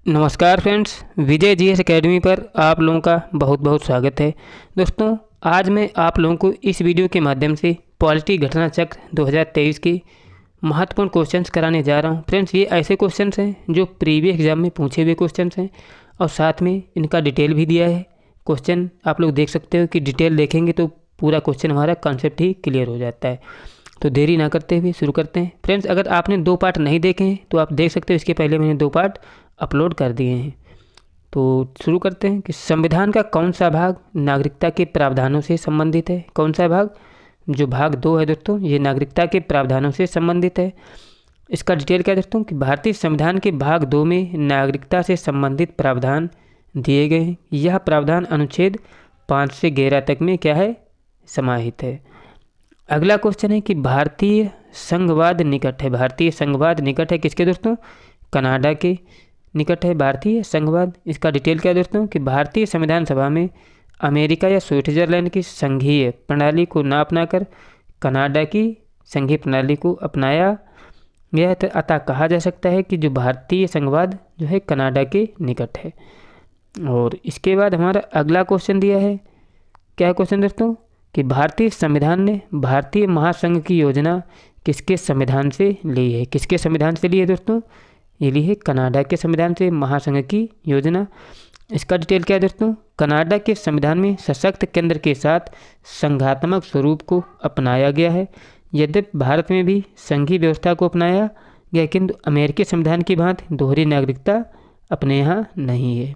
नमस्कार फ्रेंड्स, विजय GS academy पर आप लोगों का बहुत बहुत स्वागत है। दोस्तों, आज मैं आप लोगों को इस वीडियो के माध्यम से पॉलिटी घटना चक्र 2023 की महत्वपूर्ण क्वेश्चंस कराने जा रहा हूं। फ्रेंड्स, ये ऐसे क्वेश्चंस हैं जो प्रीवियस एग्जाम में पूछे हुए क्वेश्चंस हैं और साथ में इनका डिटेल भी दिया है। क्वेश्चन आप लोग देख सकते हो कि डिटेल देखेंगे तो पूरा क्वेश्चन हमारा कॉन्सेप्ट ही क्लियर हो जाता है। तो देरी ना करते हुए शुरू करते हैं। फ्रेंड्स, अगर आपने 2 पार्ट नहीं देखे हैं तो आप देख सकते हो, इसके पहले मैंने 2 पार्ट अपलोड कर दिए हैं। तो शुरू करते हैं कि संविधान का कौन सा भाग नागरिकता के प्रावधानों से संबंधित है। कौन सा भाग? जो भाग 2 है दोस्तों, ये नागरिकता के प्रावधानों से संबंधित है। इसका डिटेल क्या है दोस्तों कि भारतीय संविधान के भाग 2 में नागरिकता से संबंधित प्रावधान दिए गए हैं। यह प्रावधान अनुच्छेद 5 से 11 तक में क्या है, समाहित है। अगला क्वेश्चन है कि भारतीय संघवाद निकट है। भारतीय संघवाद निकट है किसके दोस्तों? कनाडा के निकट है भारतीय संघवाद। इसका डिटेल क्या है दोस्तों कि भारतीय संविधान सभा में अमेरिका या स्विट्जरलैंड की संघीय प्रणाली को न अपनाकर कनाडा की संघीय प्रणाली को अपनाया गया, अतः कहा जा सकता है कि जो भारतीय संघवाद जो है कनाडा के निकट है। और इसके बाद हमारा अगला क्वेश्चन दिया है, क्या क्वेश्चन दोस्तों कि भारतीय संविधान ने भारतीय महासंघ की योजना किसके संविधान से ली है। किसके संविधान से ली है दोस्तों? ये ली है कनाडा के संविधान से महासंघ की योजना। इसका डिटेल क्या है दोस्तों? कनाडा के संविधान में सशक्त केंद्र के साथ संघात्मक स्वरूप को अपनाया गया है। यद्यपि भारत में भी संघीय व्यवस्था को अपनाया गया, किंतु अमेरिकी संविधान की भांति दोहरी नागरिकता अपने यहाँ नहीं है।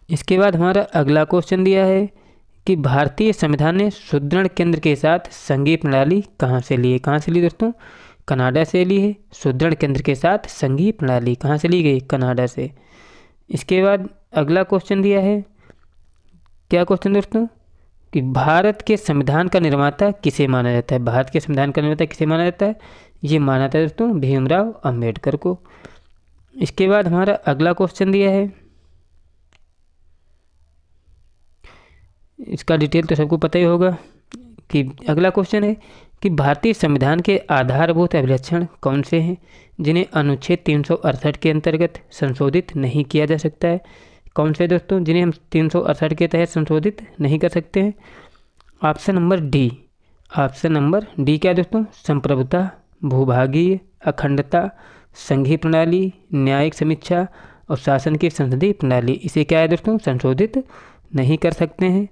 इसके बाद हमारा अगला क्वेश्चन दिया है कि भारतीय संविधान ने सुदृढ़ केंद्र के साथ संघीय प्रणाली कहाँ से ली है। कहाँ से ली दोस्तों? कनाडा से ली है। सुदृढ़ केंद्र के साथ संघीय प्रणाली कहाँ से ली गई? कनाडा से। इसके बाद अगला क्वेश्चन दिया है, क्या क्वेश्चन दोस्तों कि भारत के संविधान का निर्माता किसे माना जाता है। भारत के संविधान का निर्माता किसे माना जाता है? ये माना जाता है दोस्तों भीमराव अंबेडकर को। इसके बाद हमारा अगला क्वेश्चन दिया है, इसका डिटेल तो सबको पता ही होगा कि अगला क्वेश्चन है कि भारतीय संविधान के आधारभूत अभिलक्षण कौन से हैं जिन्हें अनुच्छेद 368 के अंतर्गत संशोधित नहीं किया जा सकता है। कौन से दोस्तों जिन्हें हम 368 के तहत संशोधित नहीं कर सकते हैं? Option number D. Option number D क्या दोस्तों? संप्रभुता, भूभागीय अखंडता, संघीय प्रणाली, न्यायिक समीक्षा और शासन की संसदीय प्रणाली। इसे क्या है दोस्तों? संशोधित नहीं कर सकते हैं।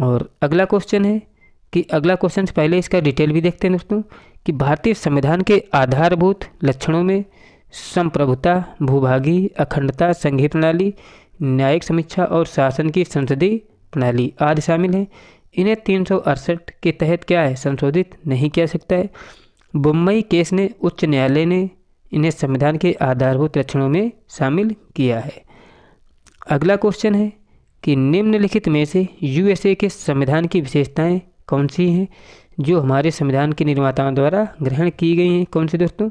और अगला क्वेश्चन है कि अगला क्वेश्चन से पहले इसका डिटेल भी देखते हैं दोस्तों कि भारतीय संविधान के आधारभूत लक्षणों में संप्रभुता, भूभागीय अखंडता, संघीय प्रणाली, न्यायिक समीक्षा और शासन की संसदीय प्रणाली आदि शामिल हैं। इन्हें 368 के तहत क्या है? संशोधित नहीं किया सकता है। बम्बई केस ने उच्च न्यायालय ने इन्हें संविधान के आधारभूत लक्षणों में शामिल किया है। अगला क्वेश्चन है कि निम्नलिखित में से यूएसए के संविधान की विशेषताएं कौन सी हैं जो हमारे संविधान के निर्माताओं द्वारा ग्रहण की गई हैं। कौन सी दोस्तों?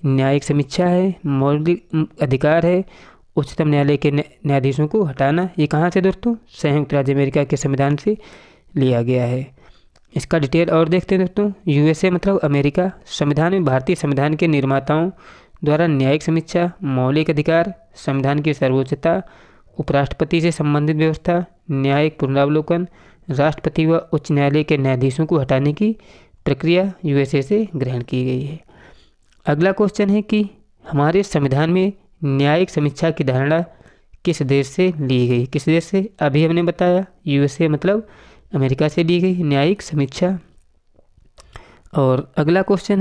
न्यायिक समीक्षा है, मौलिक अधिकार है, उच्चतम न्यायालय के न्यायाधीशों को हटाना। ये कहाँ से दोस्तों? संयुक्त राज्य अमेरिका के संविधान से लिया गया है। इसका डिटेल और देखते हैं दोस्तों। यूएसए मतलब अमेरिका। संविधान में भारतीय संविधान के निर्माताओं द्वारा न्यायिक समीक्षा, मौलिक अधिकार, संविधान की सर्वोच्चता, उपराष्ट्रपति से संबंधित व्यवस्था, न्यायिक पुनरावलोकन, राष्ट्रपति व उच्च न्यायालय के न्यायाधीशों को हटाने की प्रक्रिया यूएसए से ग्रहण की गई है। अगला क्वेश्चन है कि हमारे संविधान में न्यायिक समीक्षा की धारणा किस देश से ली गई। किस देश से? अभी हमने बताया यूएसए मतलब अमेरिका से ली गई न्यायिक समीक्षा। और अगला क्वेश्चन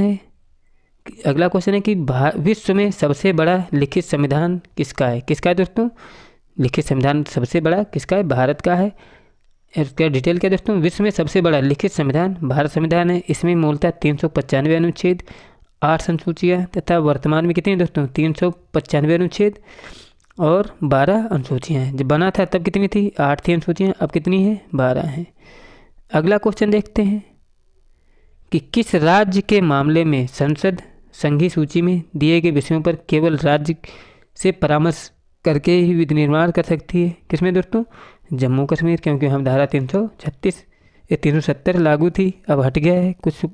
है कि विश्व में सबसे बड़ा लिखित संविधान किसका है। किसका है दोस्तों? लिखित संविधान सबसे बड़ा किसका है? भारत का है। इसका डिटेल क्या दोस्तों? विश्व में सबसे बड़ा लिखित संविधान भारत संविधान है। इसमें मूलतः 395 अनुच्छेद, 8 अनुसूचियाँ तथा वर्तमान में कितनी दोस्तों? 395 अनुच्छेद और 12 अनुसूचियाँ हैं। जब बना था तब कितनी थी? 8 थी अनुसूचियाँ, अब कितनी है? 12 हैं। अगला क्वेश्चन देखते हैं कि किस राज्य के मामले में संसद संघीय सूची में दिए गए विषयों पर केवल राज्य से परामर्श करके ही विधि निर्माण कर सकती है। किसमें दोस्तों? जम्मू कश्मीर, क्योंकि हम धारा 370 लागू थी, अब हट गया है, कुछ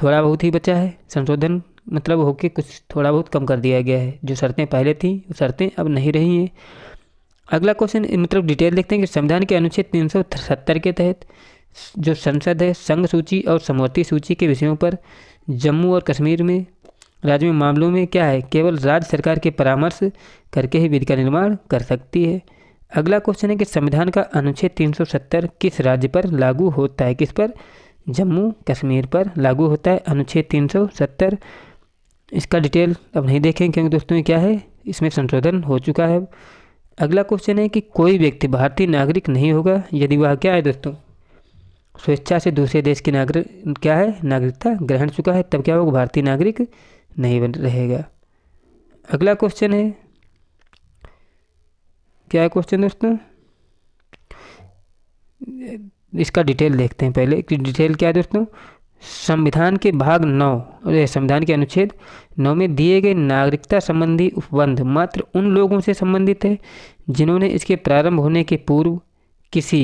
थोड़ा बहुत ही बचा है संशोधन मतलब होके कुछ थोड़ा बहुत कम कर दिया गया है। जो शर्तें पहले थी वो शर्तें अब नहीं रही हैं। अगला क्वेश्चन मतलब डिटेल देखते हैं कि संविधान के अनुच्छेद 370 के तहत जो संसद है संघ सूची और समवर्ती सूची के विषयों पर जम्मू और कश्मीर में राज्य में मामलों में क्या है, केवल राज्य सरकार के परामर्श करके ही विधि का निर्माण कर सकती है। अगला क्वेश्चन है कि संविधान का अनुच्छेद 370 किस राज्य पर लागू होता है, किस पर, जम्मू कश्मीर पर लागू होता है अनुच्छेद 370। इसका डिटेल अब नहीं देखें क्योंकि दोस्तों ये क्या है, इसमें संशोधन हो चुका है। अगला क्वेश्चन है कि कोई व्यक्ति भारतीय नागरिक नहीं होगा यदि वह क्या है दोस्तों, स्वेच्छा से दूसरे देश की नागरिकता ग्रहण चुका है, तब क्या होगा, भारतीय नागरिक नहीं बन रहेगा। अगला क्वेश्चन है, क्या है क्वेश्चन दोस्तों, इसका डिटेल देखते हैं पहले कि डिटेल क्या है दोस्तों। संविधान के भाग 9 संविधान के अनुच्छेद 9 में दिए गए नागरिकता संबंधी उपबंध मात्र उन लोगों से संबंधित है जिन्होंने इसके प्रारंभ होने के पूर्व किसी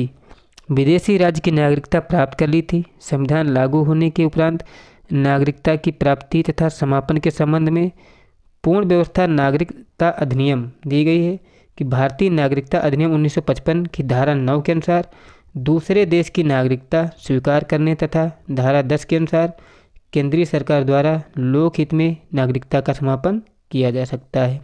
विदेशी राज्य की नागरिकता प्राप्त कर ली थी। संविधान लागू होने के उपरांत नागरिकता की प्राप्ति तथा समापन के संबंध में पूर्ण व्यवस्था नागरिकता अधिनियम दी गई है कि भारतीय नागरिकता अधिनियम 1955 की धारा 9 के अनुसार दूसरे देश की नागरिकता स्वीकार करने तथा धारा 10 के अनुसार केंद्रीय सरकार द्वारा लोकहित में नागरिकता का समापन किया जा सकता है।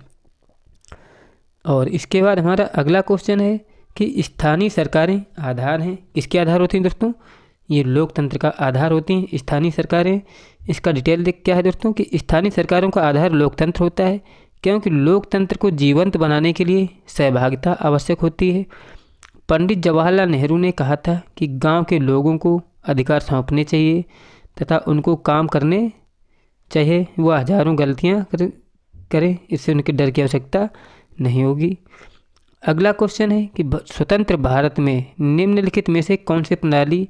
और इसके बाद हमारा अगला क्वेश्चन है कि स्थानीय सरकारें आधार हैं, किसके आधार होती हैं दोस्तों, ये लोकतंत्र का आधार होती हैं स्थानीय सरकारें। इसका डिटेल देख क्या है दोस्तों कि स्थानीय सरकारों का आधार लोकतंत्र होता है क्योंकि लोकतंत्र को जीवंत बनाने के लिए सहभागिता आवश्यक होती है। पंडित जवाहरलाल नेहरू ने कहा था कि गांव के लोगों को अधिकार सौंपने चाहिए तथा उनको काम करने चाहिए, वह हजारों गलतियां करें, इससे उनके डर की आवश्यकता नहीं होगी। अगला क्वेश्चन है कि स्वतंत्र भारत में निम्नलिखित में से कौन सी प्रणाली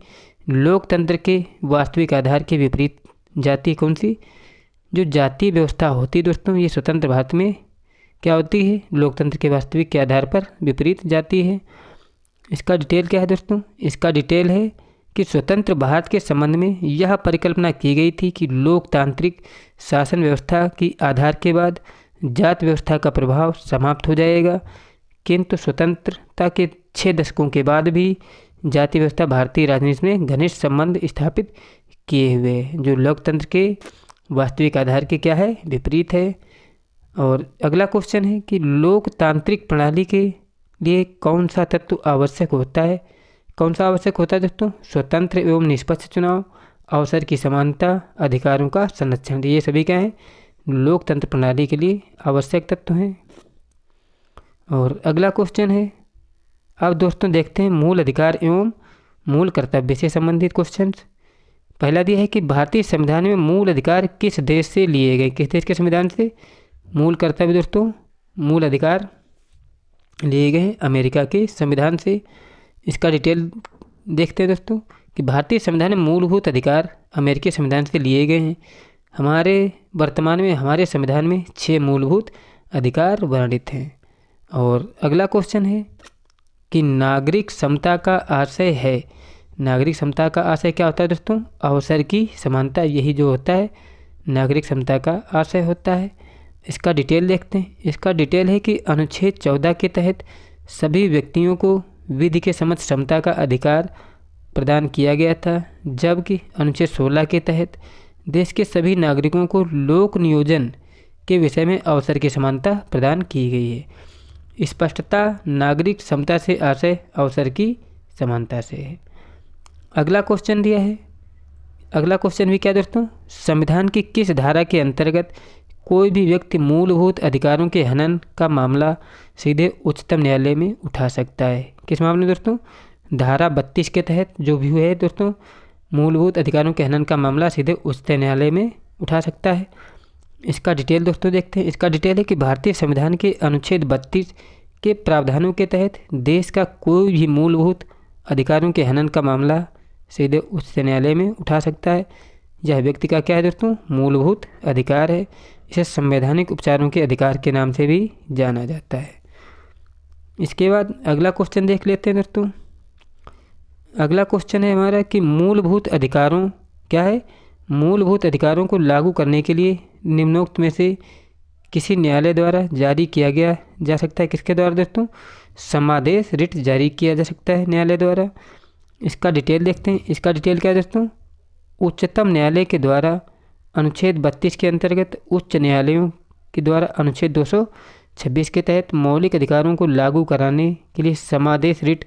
लोकतंत्र के वास्तविक आधार के विपरीत जाती, कौन सी, जो जातीय व्यवस्था होती है दोस्तों ये स्वतंत्र भारत में क्या होती है, लोकतंत्र के वास्तविक के आधार पर विपरीत जाती है। इसका डिटेल क्या है दोस्तों, इसका डिटेल है कि स्वतंत्र भारत के संबंध में यह परिकल्पना की गई थी कि लोकतांत्रिक शासन व्यवस्था की आधार के बाद जाति व्यवस्था का प्रभाव समाप्त हो जाएगा, किंतु स्वतंत्रता के 6 दशकों के बाद भी जाति व्यवस्था भारतीय राजनीति में घनिष्ठ संबंध स्थापित किए हुए हैं, जो लोकतंत्र के वास्तविक आधार के क्या है, विपरीत है। और अगला क्वेश्चन है कि लोकतांत्रिक प्रणाली के लिए कौन सा तत्व आवश्यक होता है, कौन सा आवश्यक होता है दोस्तों, स्वतंत्र एवं निष्पक्ष चुनाव, अवसर की समानता, अधिकारों का संरक्षण, ये सभी क्या हैं, लोकतंत्र प्रणाली के लिए आवश्यक तत्व हैं। और अगला क्वेश्चन है, अब दोस्तों देखते हैं मूल अधिकार एवं मूल कर्तव्य से संबंधित क्वेश्चंस। पहला दिया है कि भारतीय संविधान में मूल अधिकार किस देश से लिए गए, किस देश के संविधान से, मूल कर्तव्य दोस्तों, मूल अधिकार लिए गए हैं अमेरिका के संविधान से। इसका डिटेल देखते हैं दोस्तों कि भारतीय संविधान में मूलभूत अधिकार अमेरिकी संविधान से लिए गए हैं। हमारे वर्तमान में हमारे संविधान में 6 मूलभूत अधिकार वर्णित हैं। और अगला क्वेश्चन है कि नागरिक समता का आशय है, नागरिक समता का आशय क्या होता है दोस्तों, अवसर की समानता, यही जो होता है नागरिक समता का आशय होता है। इसका डिटेल देखते हैं। इसका डिटेल है कि अनुच्छेद 14 के तहत सभी व्यक्तियों को विधि के समक्ष समता का अधिकार प्रदान किया गया था, जबकि अनुच्छेद 16 के तहत देश के सभी नागरिकों को लोक नियोजन के विषय में अवसर की समानता प्रदान की गई है। स्पष्टता नागरिक समता से आशय अवसर की समानता से है। अगला क्वेश्चन दिया है, अगला क्वेश्चन भी क्या दोस्तों, संविधान की किस धारा के अंतर्गत कोई भी व्यक्ति मूलभूत अधिकारों के हनन का मामला सीधे उच्चतम न्यायालय में उठा सकता है, किस मामले में दोस्तों, धारा 32 के तहत जो भी है दोस्तों मूलभूत अधिकारों के हनन का मामला सीधे उच्चतम न्यायालय में उठा सकता है। इसका डिटेल दोस्तों देखते हैं। इसका डिटेल है कि भारतीय संविधान के अनुच्छेद 32 के प्रावधानों के तहत देश का कोई भी मूलभूत अधिकारों के हनन का मामला सीधे उच्चतम न्यायालय में उठा सकता है। यह व्यक्ति का क्या है दोस्तों, मूलभूत अधिकार है। इसे संवैधानिक उपचारों के अधिकार के नाम से भी जाना जाता है। इसके बाद अगला क्वेश्चन देख लेते हैं दोस्तों। अगला क्वेश्चन है हमारा कि मूलभूत अधिकारों क्या है, मूलभूत अधिकारों को लागू करने के लिए निम्नोक्त में से किसी न्यायालय द्वारा जारी किया गया जा सकता है। किसके द्वारा दोस्तों? समादेश रिट जारी किया जा सकता है न्यायालय द्वारा। इसका डिटेल देखते हैं। इसका डिटेल क्या है दोस्तों? उच्चतम न्यायालय के द्वारा अनुच्छेद 32 के अंतर्गत उच्च न्यायालयों के द्वारा अनुच्छेद 226 के तहत मौलिक अधिकारों को लागू कराने के लिए समादेश रिट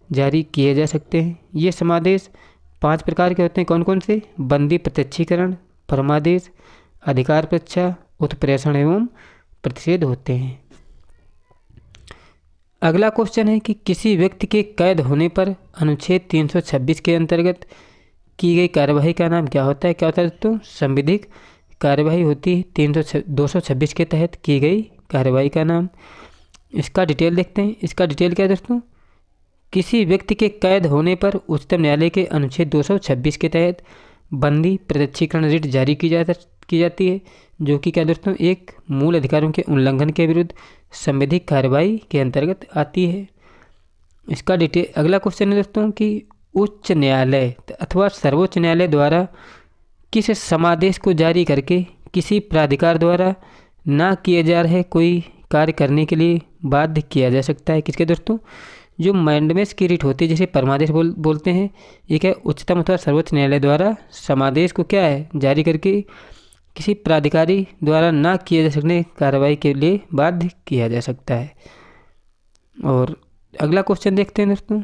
जारी किए जा सकते हैं। ये समादेश 5 प्रकार के होते हैं। कौन कौन से? बंदी प्रत्यक्षीकरण, परमादेश, अधिकार परीक्षा, उत्प्रेषण एवं प्रतिषेध होते हैं। अगला क्वेश्चन है कि किसी व्यक्ति के कैद होने पर अनुच्छेद 326 के अंतर्गत की गई कार्यवाही का नाम क्या होता है? क्या होता है दोस्तों? संविधिक कार्यवाही होती है 226 के तहत की गई कार्यवाही का नाम। इसका डिटेल देखते हैं। इसका डिटेल क्या है दोस्तों? किसी व्यक्ति के कैद होने पर उच्चतम न्यायालय के अनुच्छेद 226 के तहत बंदी प्रत्यक्षीकरण रिट जारी की जाती है, जो कि क्या दोस्तों? एक मूल अधिकारों के उल्लंघन के विरुद्ध संविधिक कार्रवाई के अंतर्गत आती है। इसका डिटेल अगला क्वेश्चन है दोस्तों कि उच्च न्यायालय अथवा सर्वोच्च न्यायालय द्वारा किस समादेश को जारी करके किसी प्राधिकार द्वारा ना किए जा रहे कोई कार्य करने के लिए बाध्य किया जा सकता है? किसके दोस्तों? जो मैंडेमस की रिट होती है, जिसे परमादेश बोलते हैं, ये क्या उच्चतम अथवा सर्वोच्च न्यायालय द्वारा समादेश को क्या है जारी करके किसी प्राधिकारी द्वारा ना किए जा सकने कार्रवाई के लिए बाध्य किया जा सकता है। और अगला क्वेश्चन देखते हैं दोस्तों।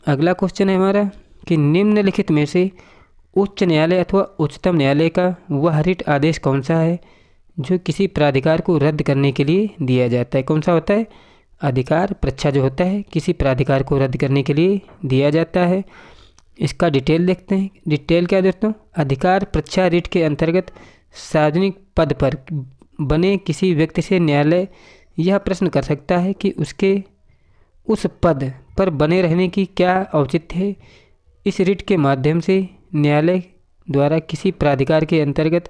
अगला क्वेश्चन है हमारा कि निम्नलिखित में से उच्च न्यायालय अथवा उच्चतम न्यायालय का वह रिट आदेश कौन सा है जो किसी प्राधिकार को रद्द करने के लिए दिया जाता है? कौन सा होता है? अधिकार परीक्षा जो होता है किसी प्राधिकार को रद्द करने के लिए दिया जाता है। इसका डिटेल देखते हैं। डिटेल क्या है दोस्तों? अधिकार परीक्षा रिट के अंतर्गत सार्वजनिक पद पर बने किसी व्यक्ति से न्यायालय यह प्रश्न कर सकता है कि उसके उस पद पर बने रहने की क्या औचित्य है। इस रिट के माध्यम से न्यायालय द्वारा किसी प्राधिकार के अंतर्गत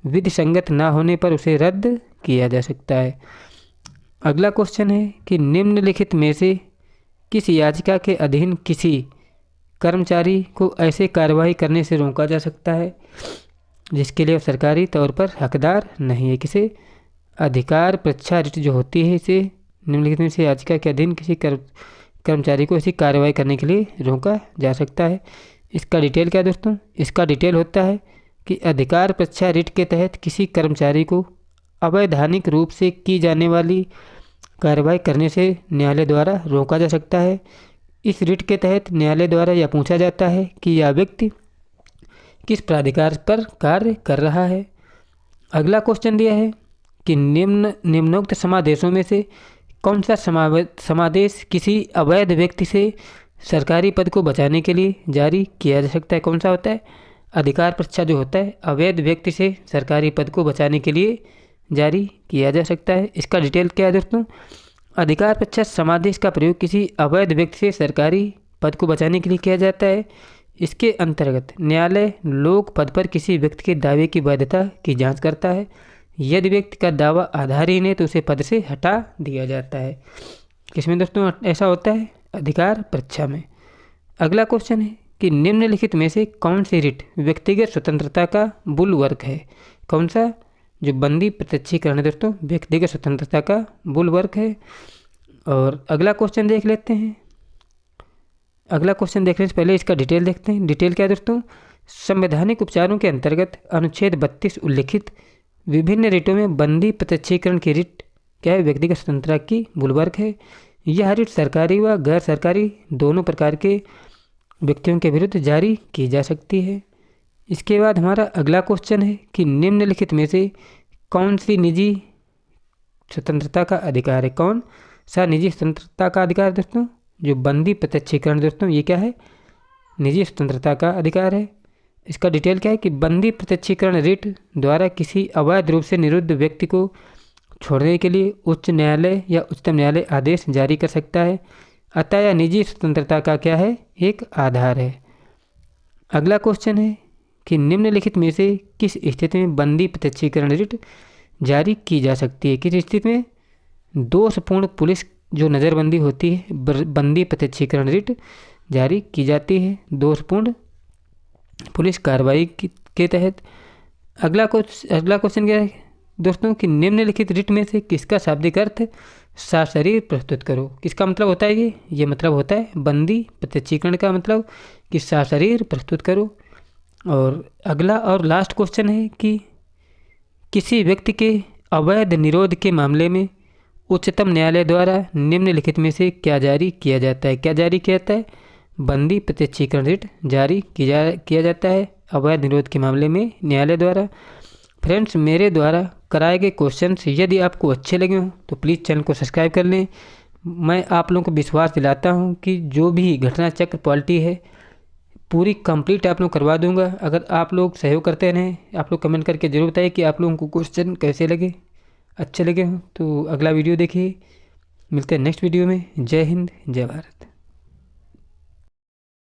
विधि संगत ना होने पर उसे रद्द किया जा सकता है। अगला क्वेश्चन है कि निम्नलिखित में से किस याचिका के अधीन किसी कर्मचारी को ऐसे कार्रवाई करने से रोका जा सकता है जिसके लिए सरकारी तौर पर हकदार नहीं है? किसे? अधिकार परीक्षा रिट जो होती है, इसे निम्नलिखित में से याचिका के अधीन किसी कर्मचारी को ऐसी कार्रवाई करने के लिए रोका जा सकता है। इसका डिटेल क्या है दोस्तों? इसका डिटेल होता है कि अधिकार परीक्षा रिट के तहत किसी कर्मचारी को अवैधानिक रूप से की जाने वाली कार्रवाई करने से न्यायालय द्वारा रोका जा सकता है। इस रिट के तहत न्यायालय द्वारा यह पूछा जाता है कि यह व्यक्ति किस प्राधिकार पर कार्य कर रहा है। अगला क्वेश्चन दिया है कि निम्नोक्त समादेशों में से कौन सा समादेश किसी अवैध व्यक्ति से सरकारी पद को बचाने के लिए जारी किया जा सकता है? कौन सा होता है? अधिकार परीक्षा जो होता है अवैध व्यक्ति से सरकारी पद को बचाने के लिए जारी किया जा सकता है। इसका डिटेल क्या है दोस्तों? अधिकार परीक्षा समादेश का प्रयोग किसी अवैध व्यक्ति से सरकारी पद को बचाने के लिए किया जाता है। इसके अंतर्गत न्यायालय लोक पद पर किसी व्यक्ति के दावे की वैधता की जांच करता है। यदि व्यक्ति का दावा आधारहीन है तो उसे पद से हटा दिया जाता है। किसमें दोस्तों ऐसा होता है? अधिकार परीक्षा में। अगला क्वेश्चन है कि निम्नलिखित में से कौन सी रिट व्यक्तिगत स्वतंत्रता का बुलवर्क है? कौन सा? जो बंदी प्रत्यक्षीकरण है दोस्तों व्यक्तिगत स्वतंत्रता का बुलवर्क है। और अगला क्वेश्चन देख लेते हैं। अगला क्वेश्चन देखने से पहले इसका डिटेल देखते हैं। डिटेल क्या है दोस्तों? संवैधानिक उपचारों के अंतर्गत अनुच्छेद 32 उल्लिखित विभिन्न रिटों में बंदी प्रत्यक्षीकरण की रिट क्या है? व्यक्तिगत स्वतंत्रता की बुलवर्क है। यह रिट सरकारी व गैर सरकारी दोनों प्रकार के व्यक्तियों के विरुद्ध जारी की जा सकती है। इसके बाद हमारा अगला क्वेश्चन है कि निम्नलिखित में से कौन सी निजी स्वतंत्रता का अधिकार है? कौन सा निजी स्वतंत्रता का अधिकार है दोस्तों? जो बंदी प्रत्यक्षीकरण दोस्तों ये क्या है? निजी स्वतंत्रता का अधिकार है। इसका डिटेल क्या है कि बंदी प्रत्यक्षीकरण रिट द्वारा किसी अवैध रूप से निरुद्ध व्यक्ति को छोड़ने के लिए उच्च न्यायालय या उच्चतम न्यायालय आदेश जारी कर सकता है। अतः यह निजी स्वतंत्रता का क्या है? एक आधार है। अगला क्वेश्चन है कि निम्नलिखित में से किस स्थिति में बंदी प्रत्यक्षीकरण रिट जारी की जा सकती है? किस स्थिति में? दोषपूर्ण पुलिस जो नज़रबंदी होती है बंदी प्रत्यक्षीकरण रिट जारी की जाती है। दोषपूर्ण पुलिस कार्रवाई के तहत अगला क्वेश्चन क्या है दोस्तों कि निम्नलिखित रिट में से किसका शाब्दिक अर्थ सशरीर प्रस्तुत करो। किसका मतलब होता है ये मतलब होता है बंदी प्रत्यक्षीकरण का मतलब कि सशरीर प्रस्तुत करो। और अगला और लास्ट क्वेश्चन है कि किसी व्यक्ति के अवैध निरोध के मामले में उच्चतम न्यायालय द्वारा निम्नलिखित में से क्या जारी किया जाता है। क्या जारी किया जाता है? बंदी प्रत्यक्षीकरण रिट जारी किया जाता है अवैध निरोध के मामले में न्यायालय द्वारा। फ्रेंड्स, मेरे द्वारा कराए गए क्वेश्चंस यदि आपको अच्छे लगे हों तो प्लीज़ चैनल को सब्सक्राइब कर लें। मैं आप लोगों को विश्वास दिलाता हूं कि जो भी घटना चक्र पॉलिटी है पूरी कंप्लीट आप लोग करवा दूंगा। अगर आप लोग सहयोग करते रहें, आप लोग कमेंट करके ज़रूर बताइए कि आप लोगों को क्वेश्चन कैसे लगे, अच्छे लगे हों। तो अगला वीडियो देखिए, मिलते हैं नेक्स्ट वीडियो में। जय हिंद, जय भारत।